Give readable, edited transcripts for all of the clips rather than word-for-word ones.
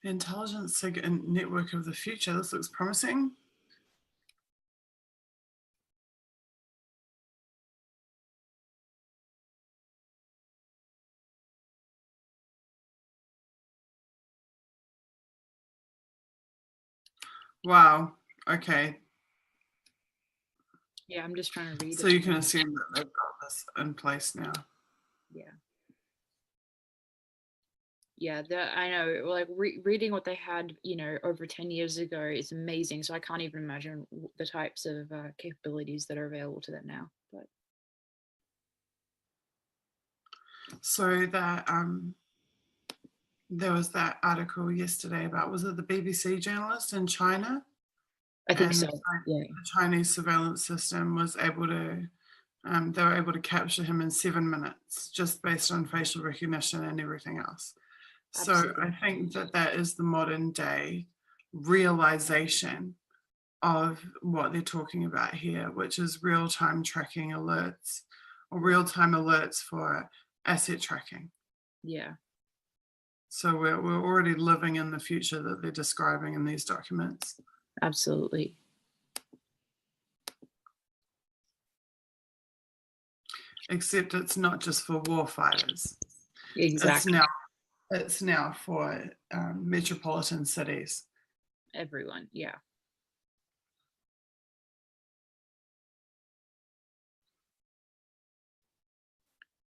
The intelligence SIG network of the future. This looks promising. Wow. Okay. Yeah, I'm just trying to read it. So you can assume that they've got this in place now. Yeah. Yeah, I know, like reading what they had, you know, over 10 years ago is amazing. So I can't even imagine the types of capabilities that are available to them now. But so that there was that article yesterday about, was it the BBC journalist in China? I think And so. Yeah. the Chinese surveillance system was able to, they were able to capture him in 7 minutes just based on facial recognition and everything else. So I think that that is the modern day realization of what they're talking about here, which is real-time tracking alerts or real-time alerts for asset tracking. Yeah. So we're already living in the future that they're describing in these documents. Absolutely. Except it's not just for war fighters. Exactly. It's now for metropolitan cities. Everyone. Yeah.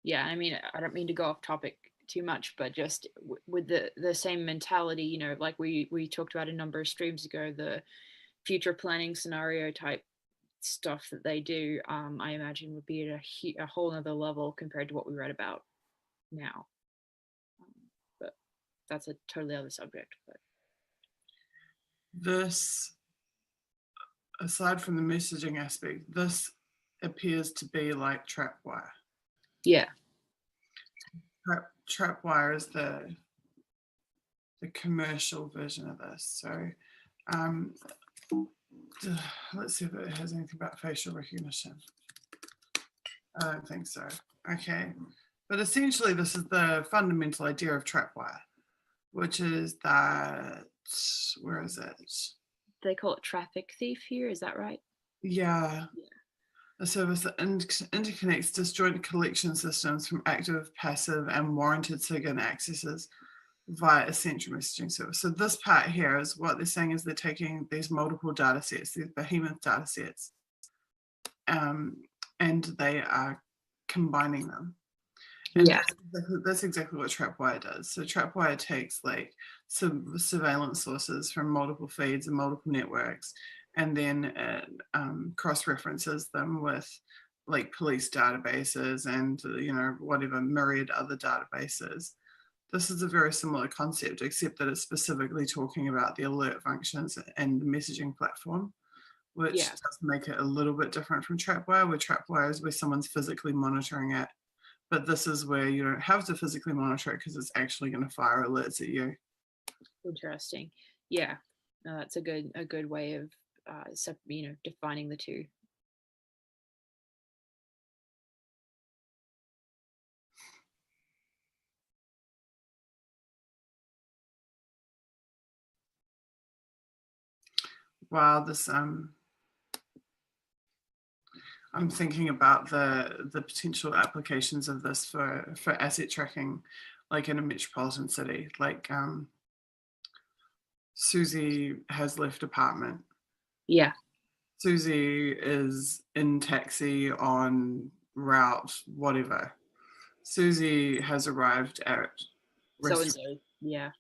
Yeah. I mean, I don't mean to go off topic too much, but just with the same mentality, you know, like we talked about a number of streams ago, the future planning scenario type stuff that they do, I imagine would be at a whole other level compared to what we read about now. But that's a totally other subject. But this, aside from the messaging aspect, this appears to be like trapwire. yeah. Trapwire is the commercial version of this. So let's see if it has anything about facial recognition. I don't think so. Okay. But essentially, this is the fundamental idea of trapwire, which is that, where is it? They call it traffic thief here, is that right? Yeah. A service that interconnects disjoint collection systems from active, passive, and warranted SIG accesses via a central messaging service. So this part here is what they're saying is they're taking these multiple data sets, these behemoth data sets, and they are combining them. And Yeah. that's exactly what Trapwire does. So Trapwire takes like surveillance sources from multiple feeds and multiple networks, and then it cross-references them with like police databases and whatever myriad other databases. This is a very similar concept, except that it's specifically talking about the alert functions and the messaging platform, which does make it a little bit different from Trapwire, where Trapwire is where someone's physically monitoring it. But this is where you don't have to physically monitor it because it's actually going to fire alerts at you. Interesting. Yeah, no, that's a good way of defining the two. Wow, this I'm thinking about the potential applications of this for asset tracking, like in a metropolitan city. Like Susie has left apartment. Yeah. Susie is in taxi on route whatever. Susie has arrived at So and so. Yeah.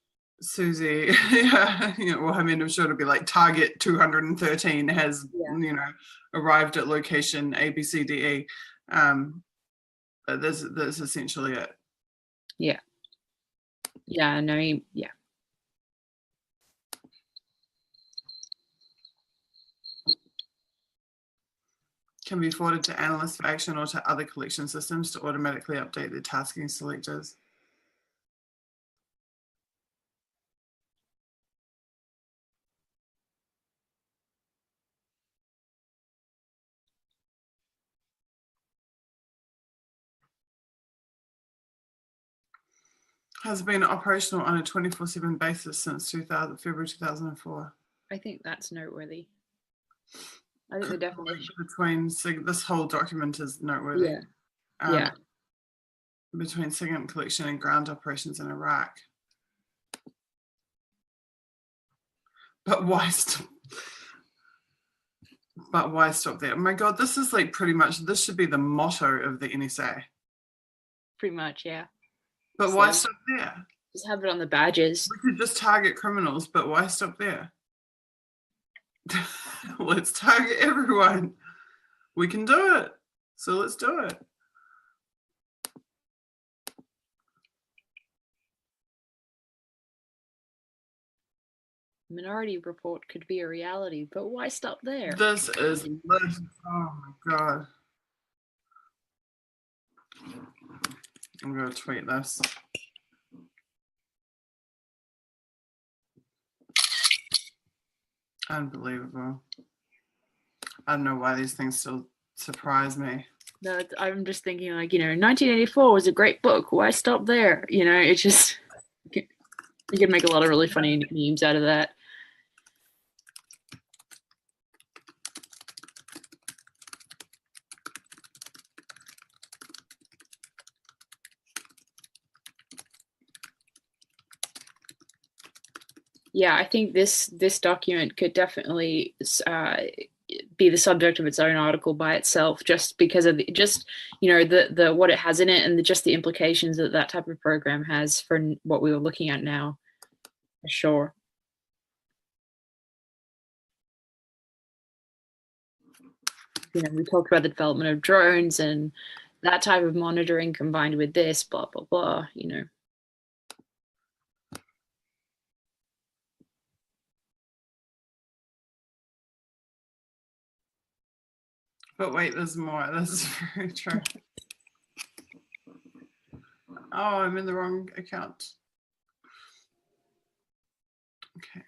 Susie, yeah, well, I mean, I'm sure it'll be like Target 213 has, arrived at location A, B, C, D, E. But that's essentially it. Yeah. Yeah. No. Yeah. Can be forwarded to analysts for action or to other collection systems to automatically update their tasking selectors. has been operational on a 24/7 basis since February 2004. I think that's noteworthy. I think the definition between this whole document is noteworthy. Yeah. Between SIGINT collection and ground operations in Iraq. But why stop? But why stop there? Oh my God, this is like pretty much, this should be the motto of the NSA. Pretty much, yeah. But It's why like, stop there? just have it on the badges. We could just target criminals, but why stop there? Let's target everyone. We can do it. So let's do it. Minority Report could be a reality, but why stop there? This is, oh my God. I'm going to tweet this. Unbelievable. I don't know why these things still surprise me. No, I'm just thinking, like, 1984 was a great book. Why stop there? It's just, you can make a lot of really funny memes out of that. Yeah, I think this document could definitely be the subject of its own article by itself, just because of the what it has in it, and just the implications that that type of program has for what we were looking at now, for sure. We talked about the development of drones and that type of monitoring combined with this, blah blah blah. But wait, there's more. This is very true. Oh, I'm in the wrong account. Okay.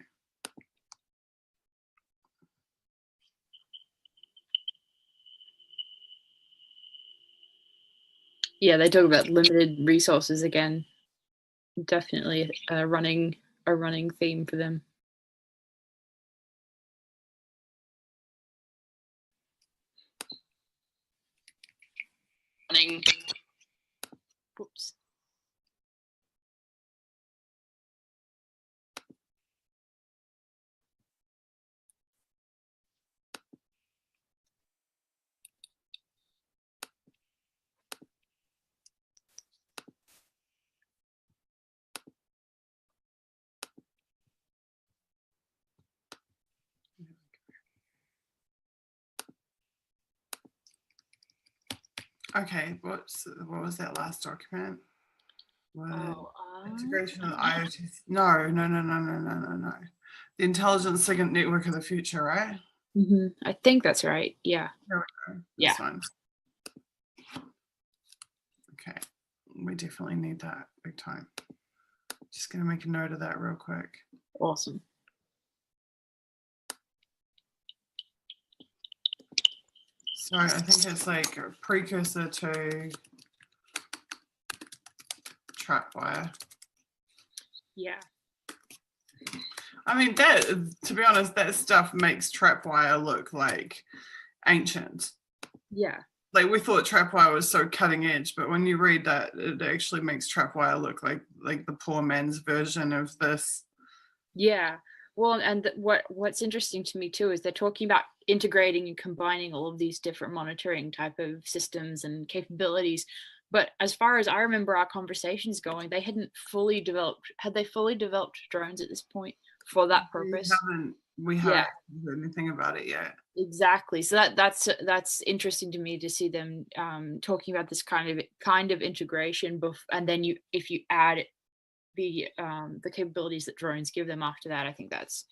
Yeah, they talk about limited resources again. Definitely a running theme for them. Whoops. Okay, what was that last document? Integration of the IoT. No. The intelligent SIGINT network of the future, right? I think that's right. Yeah. There we go. Yeah. Fine. Okay, we definitely need that big time. Just gonna make a note of that real quick. Awesome. So I think it's like a precursor to tripwire. Yeah. I mean, that, to be honest, that stuff makes tripwire look like ancient. Yeah. Like, we thought tripwire was so cutting edge, but when you read that, it actually makes tripwire look like the poor man's version of this. Yeah. Well, and what's interesting to me too is they're talking about integrating and combining all of these different monitoring type of systems and capabilities. But as far as I remember our conversations going, they hadn't fully developed. Had they fully developed drones at this point for that purpose? We haven't heard anything about it yet. Exactly. So that's interesting to me to see them talking about this kind of integration, and then if you add the capabilities that drones give them after that, I think that's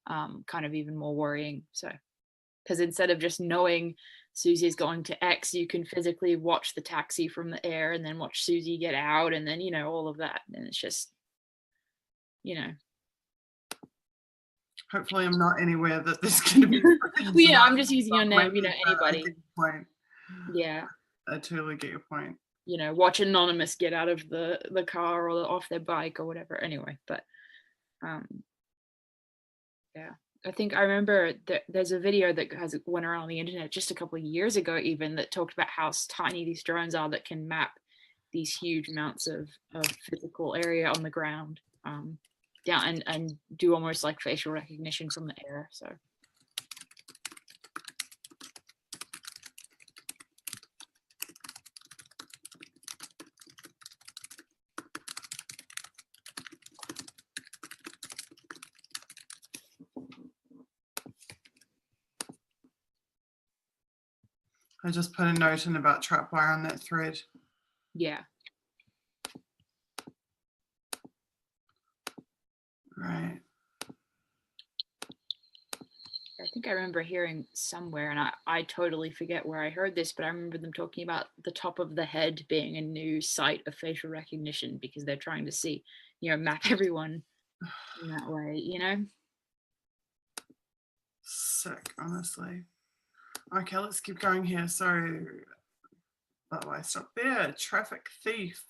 kind of even more worrying. So, because instead of just knowing Susie is going to X, you can physically watch the taxi from the air and then watch Susie get out, and then all of that, and it's just Hopefully I'm not anywhere that this can be. Well, yeah, I'm just using your name, anybody. Point. Yeah, I totally get your point. you know, watch Anonymous get out of the car or off their bike or whatever. Anyway, but yeah, I think I remember there's a video that has went around the internet just a couple of years ago, even, that talked about how tiny these drones are that can map these huge amounts of physical area on the ground down and do almost like facial recognition from the air. So. I just put a note in about trapwire on that thread. Yeah. Right. I think I remember hearing somewhere, and I totally forget where I heard this, but I remember them talking about the top of the head being a new site of facial recognition because they're trying to see, you know, map everyone in that way, you know? Sick, honestly. Okay, let's keep going here. So, but why stop there? Traffic thief.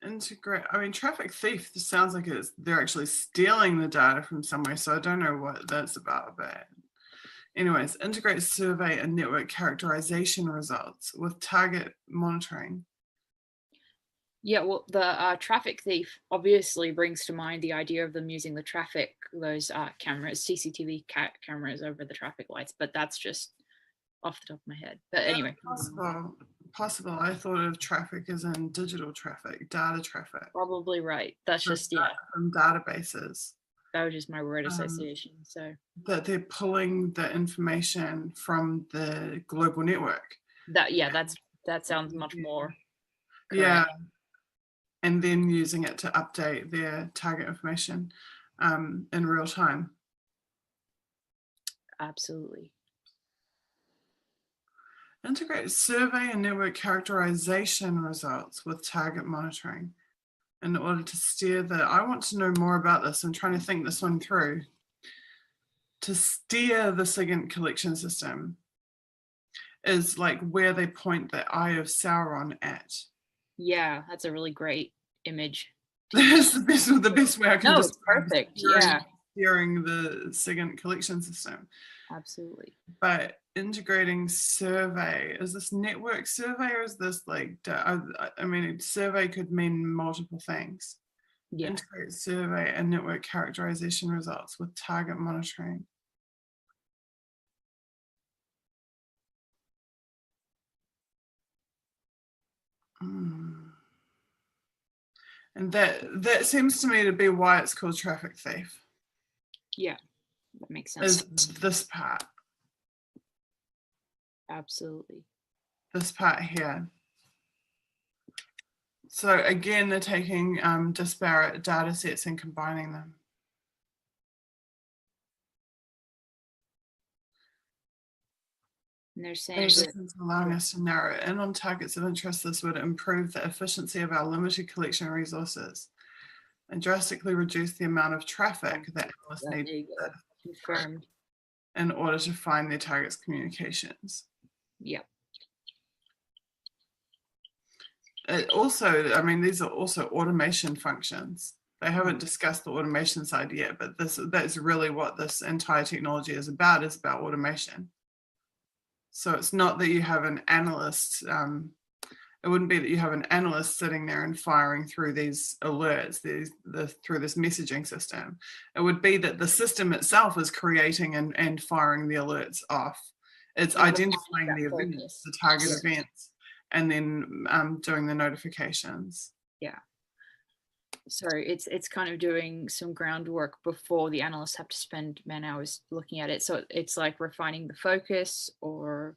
Integrate. I mean, traffic thief sounds like they're actually stealing the data from somewhere. So I don't know what that's about. But anyways, integrate survey and network characterization results with target monitoring. Yeah, well, the traffic thief obviously brings to mind the idea of them using the traffic, those cameras, CCTV cameras over the traffic lights, but that's just off the top of my head. But anyway. Possible. I thought of traffic as in digital traffic, data traffic. Probably right. That's just, yeah. From databases. That was just my word association. So that they're pulling the information from the global network. That sounds much more correct. Yeah. And then using it to update their target information in real time. Absolutely. Integrate survey and network characterization results with target monitoring in order to steer I want to know more about this. I'm trying to think this one through. To steer the SIGINT collection system is like where they point the eye of Sauron at. Yeah, that's a really great image. That's the best way I can describe it's perfect. Yeah. Steering the SIGINT collection system. Absolutely. But integrating survey, is this network survey or is this like, I mean, survey could mean multiple things. Yeah. Integrate survey and network characterization results with target monitoring. And that seems to me to be why it's called traffic thief. Yeah, that makes sense. Is this part. Absolutely. This part here. So again, they're taking disparate data sets and combining them. And they're saying that allowing us to narrow in on targets of interest. This would improve the efficiency of our limited collection resources and drastically reduce the amount of traffic that analysts need confirmed in order to find their targets' communications. Yeah. Also, I mean, these are also automation functions. They haven't discussed the automation side yet, but that's really what this entire technology is about automation. So it's not that you have an analyst, it wouldn't be that you have an analyst sitting there and firing through these alerts, through this messaging system. It would be that the system itself is creating and firing the alerts off. It's identifying the events, the target events, and then doing the notifications. Yeah. So it's kind of doing some groundwork before the analysts have to spend man hours looking at it. So it's like refining the focus or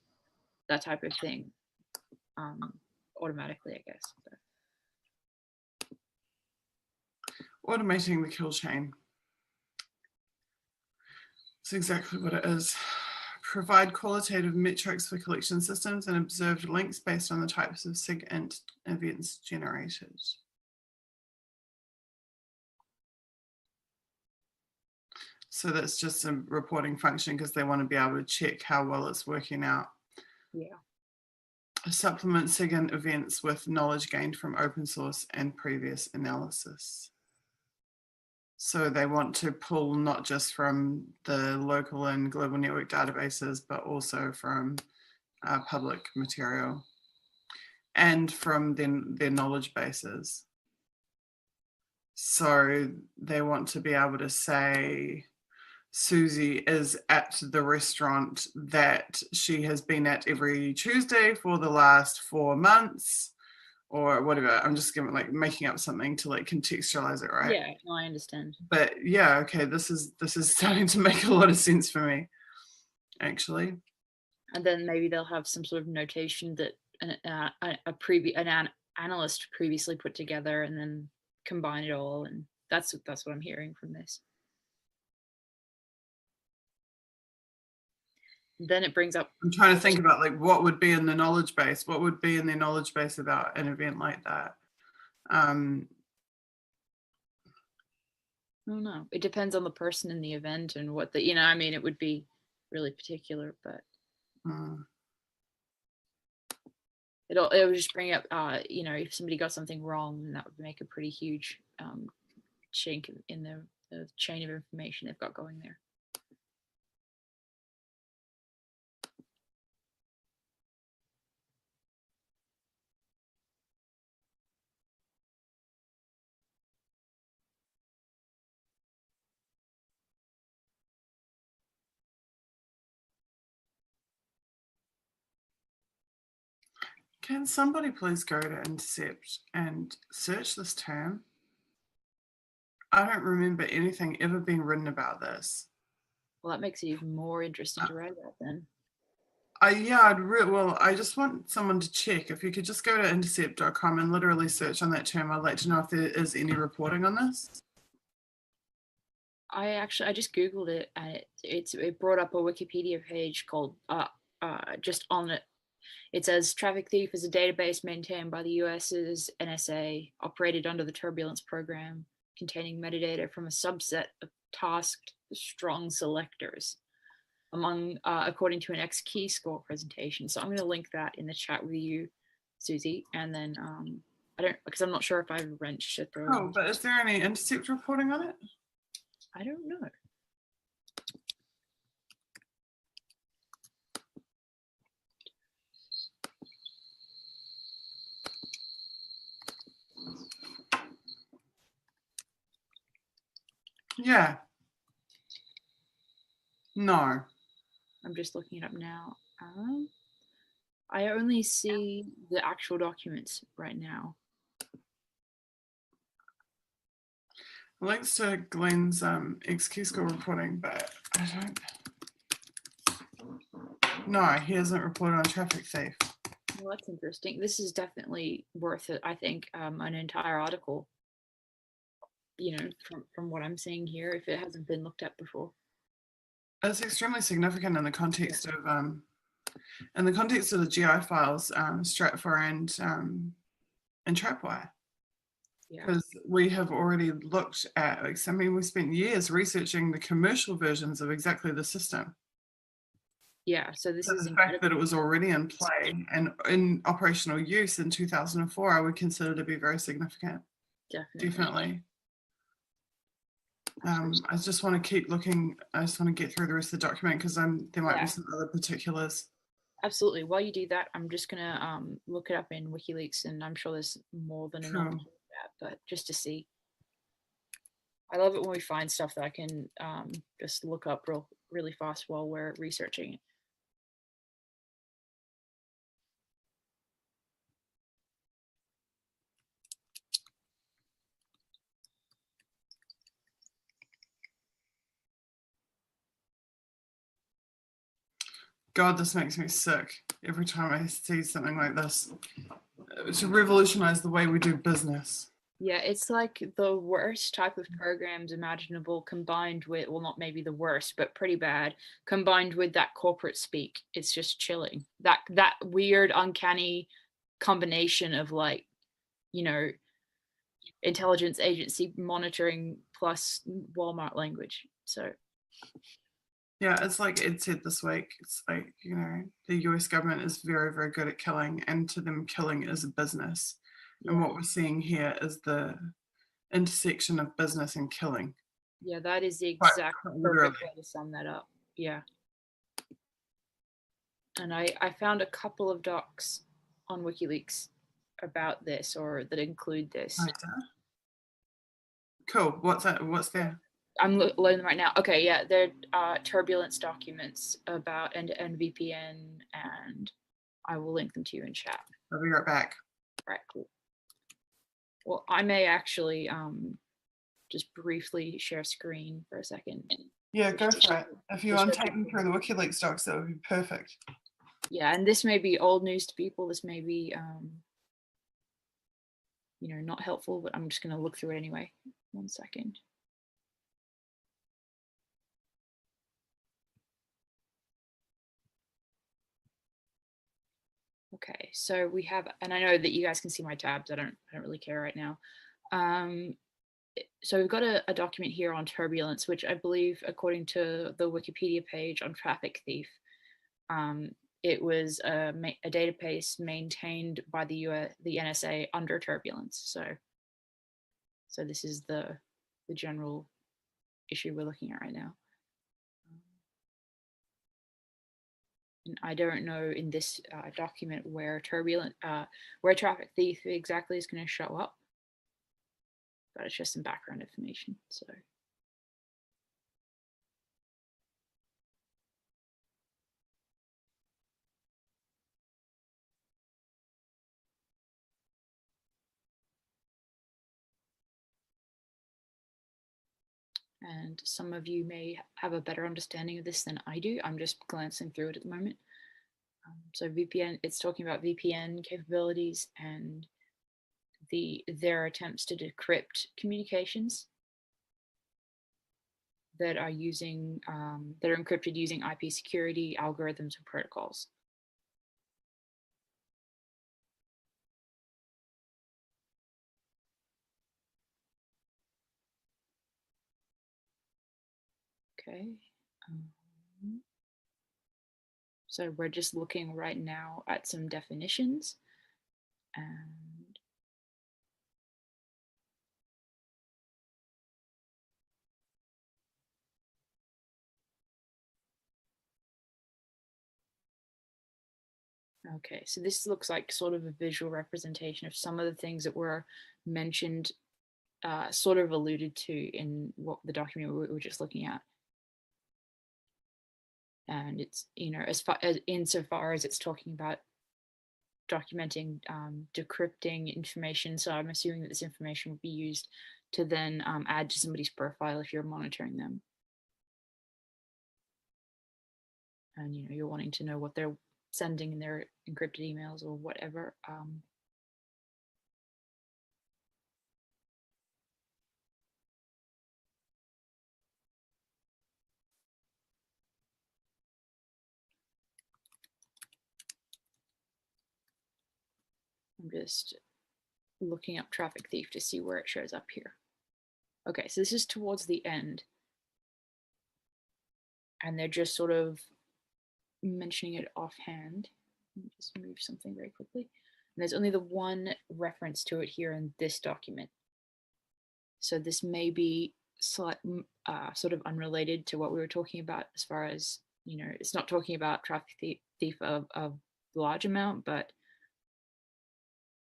that type of thing automatically, I guess. Automating the kill chain. It's exactly what it is. Provide qualitative metrics for collection systems and observed links based on the types of SIGINT events generated. So that's just a reporting function because they want to be able to check how well it's working out. Yeah. supplement SIGINT events with knowledge gained from open source and previous analysis. So they want to pull not just from the local and global network databases, but also from public material and from their knowledge bases. So they want to be able to say, Susie is at the restaurant that she has been at every Tuesday for the last 4 months, or whatever. I'm just giving, like, making up something to like contextualize it, right? Yeah, no, I understand. But yeah, okay, this is starting to make a lot of sense for me, actually. And then maybe they'll have some sort of notation that an analyst previously put together, and then combine it all. And that's what I'm hearing from this. Then it brings up, I'm trying to think about like what would be in the knowledge base, what would be in their knowledge base about an event like that. I don't know. It depends on the person in the event and what the, I mean, it would be really particular, but it would just bring up, if somebody got something wrong, then that would make a pretty huge chink in the chain of information they've got going there. Can somebody please go to Intercept and search this term? I don't remember anything ever being written about this. Well, that makes it even more interesting to write about then. I just want someone to check. If you could just go to intercept.com and literally search on that term, I'd like to know if there is any reporting on this. I just Googled it, and it brought up a Wikipedia page called just on it. It says Traffic Thief is a database maintained by the US's NSA, operated under the Turbulence program, containing metadata from a subset of tasked strong selectors, according to an X key score presentation. So I'm going to link that in the chat with you, Susie, and then because I'm not sure if I've wrenched it through. Oh, but is there any Intercept reporting on it? I don't know. Yeah. No. I'm just looking it up now. I only see the actual documents right now. Links to Glenn's XQ score reporting, but I don't. No, he hasn't reported on Traffic Thief. Well, that's interesting. This is definitely worth it, I think, an entire article, from what I'm seeing here, if it hasn't been looked at before. It's extremely significant in the context of the GI files, Stratfor and Trapwire. Because we have already looked at, we spent years researching the commercial versions of exactly the system. Yeah, so this is the fact that it was already in play and in operational use in 2004, I would consider to be very significant. Definitely. I just want to keep looking. I just want to get through the rest of the document because there might be some other particulars. Absolutely. While you do that, I'm just gonna look it up in WikiLeaks, and I'm sure there's more than enough. But just to see. I love it when we find stuff that I can just look up really fast while we're researching it. God, this makes me sick every time I see something like this. To revolutionize the way we do business. Yeah, it's like the worst type of programs imaginable combined with, well, not maybe the worst, but pretty bad, combined with that corporate speak. It's just chilling. That weird, uncanny combination of like, intelligence agency monitoring plus Walmart language. So Yeah, it's like Ed said this week. It's like, you know, the US government is very, very good at killing, and to them, killing is a business. And Yeah. what we're seeing here is the intersection of business and killing. Yeah, that is the Quite, exact quite perfect literally. way to sum that up. Yeah. And I found a couple of docs on WikiLeaks about this or that include this. Cool. What's that? What's there? I'm loading them right now. Okay, yeah, they're turbulence documents about end-to-end VPN, and I will link them to you in chat. I'll be right back. All right, cool. Well, I may actually just briefly share screen for a second. Yeah, go for it. If you want to take me through the WikiLeaks docs, that would be perfect. Yeah, and this may be old news to people. This may be, you know, not helpful, but I'm just going to look through it anyway. 1 second. Okay, so we have, and I know that you guys can see my tabs. I don't really care right now. So we've got a document here on turbulence, which I believe, according to the Wikipedia page on Traffic Thief, it was a database maintained by the NSA under turbulence. So this is the general issue we're looking at right now. And I don't know in this document where Traffic Thief exactly is going to show up, but it's just some background information. So. And some of you may have a better understanding of this than I do. I'm just glancing through it at the moment. So VPN, it's talking about VPN capabilities and their attempts to decrypt communications that are using that are encrypted using IP security algorithms and protocols. Okay. So we're just looking right now at some definitions, and okay, so this looks like sort of a visual representation of some of the things that were mentioned, sort of alluded to in what the document we were just looking at. And it's, you know, as far as insofar as it's talking about documenting decrypting information. So I'm assuming that this information would be used to then add to somebody's profile if you're monitoring them. And, you know, you're wanting to know what they're sending in their encrypted emails or whatever. I'm just looking up Traffic Thief to see where it shows up here. Okay, so this is towards the end. And they're just sort of mentioning it offhand. Let me just move something very quickly. And there's only the one reference to it here in this document. So this may be sort of unrelated to what we were talking about as far as, you know, it's not talking about traffic thief of large amount, but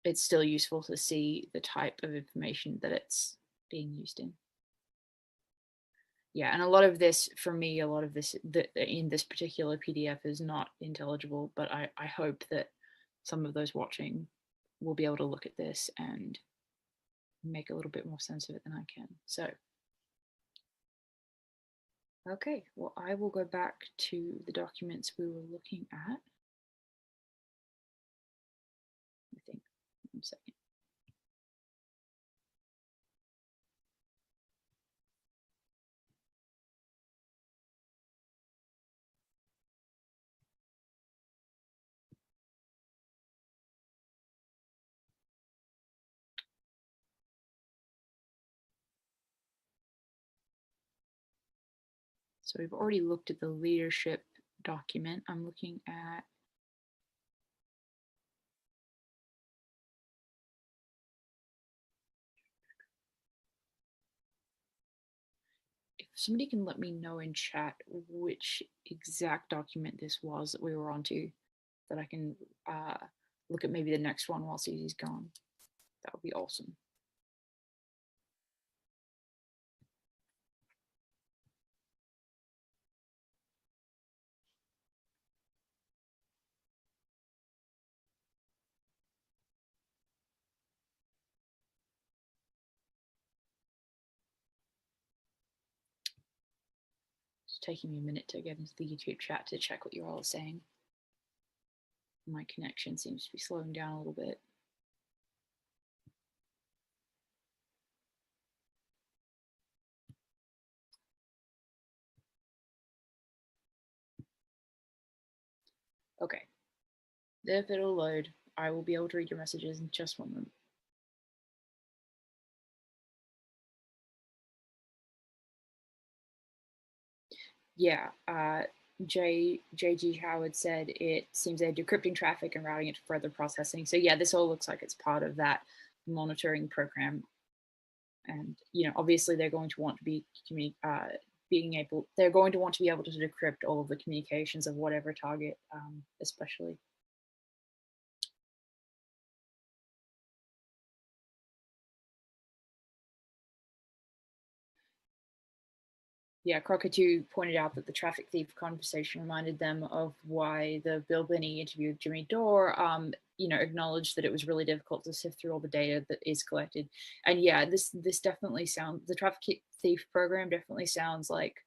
it's still useful to see the type of information that it's being used in. Yeah, and a lot of this, for me, a lot of this in this particular PDF is not intelligible, but I hope that some of those watching will be able to look at this and make a little bit more sense of it than I can. So, okay, well, I will go back to the documents we were looking at. I think, 1 second. So we've already looked at the leadership document. I'm looking at if somebody can let me know in chat which exact document this was that we were onto, that I can look at maybe the next one while Susie's gone. That would be awesome. It's taking me a minute to get into the YouTube chat to check what you all are saying. My connection seems to be slowing down a little bit. Okay, if it'll load, I will be able to read your messages in just 1 moment. Yeah, JG Howard said it seems they're decrypting traffic and routing it to further processing. So yeah, this all looks like it's part of that monitoring program. And obviously they're going to want to be they're going to want to be able to decrypt all of the communications of whatever target, especially. Yeah, Crockett pointed out that the traffic thief conversation reminded them of why the Bill Binney interview with Jimmy Dore, acknowledged that it was really difficult to sift through all the data that is collected. And yeah, this definitely sounds, the traffic thief program definitely sounds like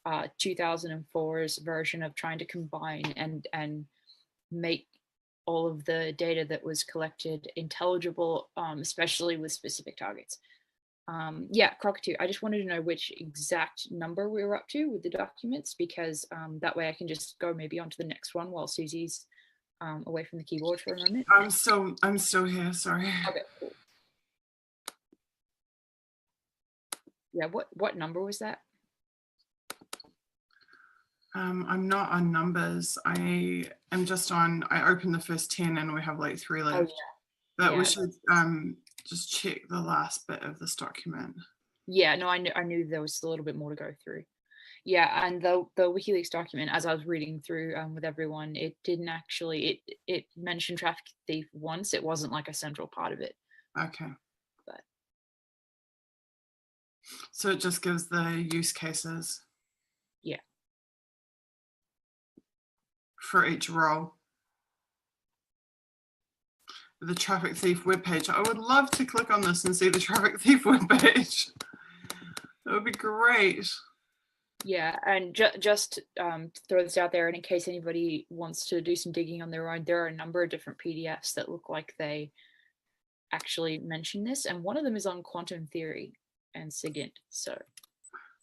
2004's version of trying to combine and make all of the data that was collected intelligible, especially with specific targets. Yeah, Crockett, I just wanted to know which exact number we were up to with the documents, because that way I can just go maybe onto the next one while Susie's away from the keyboard for a moment. I'm still here, sorry. Okay, cool. Yeah, what number was that? I'm not on numbers. I am just on, I opened the first 10 and we have like 3 left. Oh, yeah. But we should just check the last bit of this document. Yeah, no, I knew there was a little bit more to go through. Yeah, and the WikiLeaks document, as I was reading through with everyone, it didn't actually, it mentioned traffic thief once. It wasn't like a central part of it. Okay. But so it just gives the use cases. Yeah. For each role. The traffic thief webpage. I would love to click on this and see the traffic thief webpage. That would be great. Yeah, and just to throw this out there, and in case anybody wants to do some digging on their own, there are a number of different PDFs that look like they actually mention this, and one of them is on quantum theory and SIGINT. So,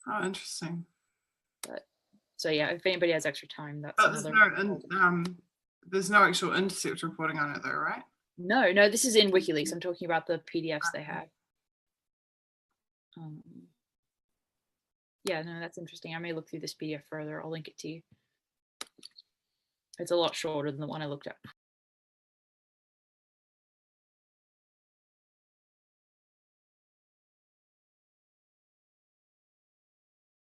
oh, interesting. So yeah, if anybody has extra time, that's another. There's no actual intercept reporting on it, though, right? No, this is in WikiLeaks. I'm talking about the PDFs they have. Yeah, no, that's interesting. I may look through this PDF further. I'll link it to you. It's a lot shorter than the one I looked at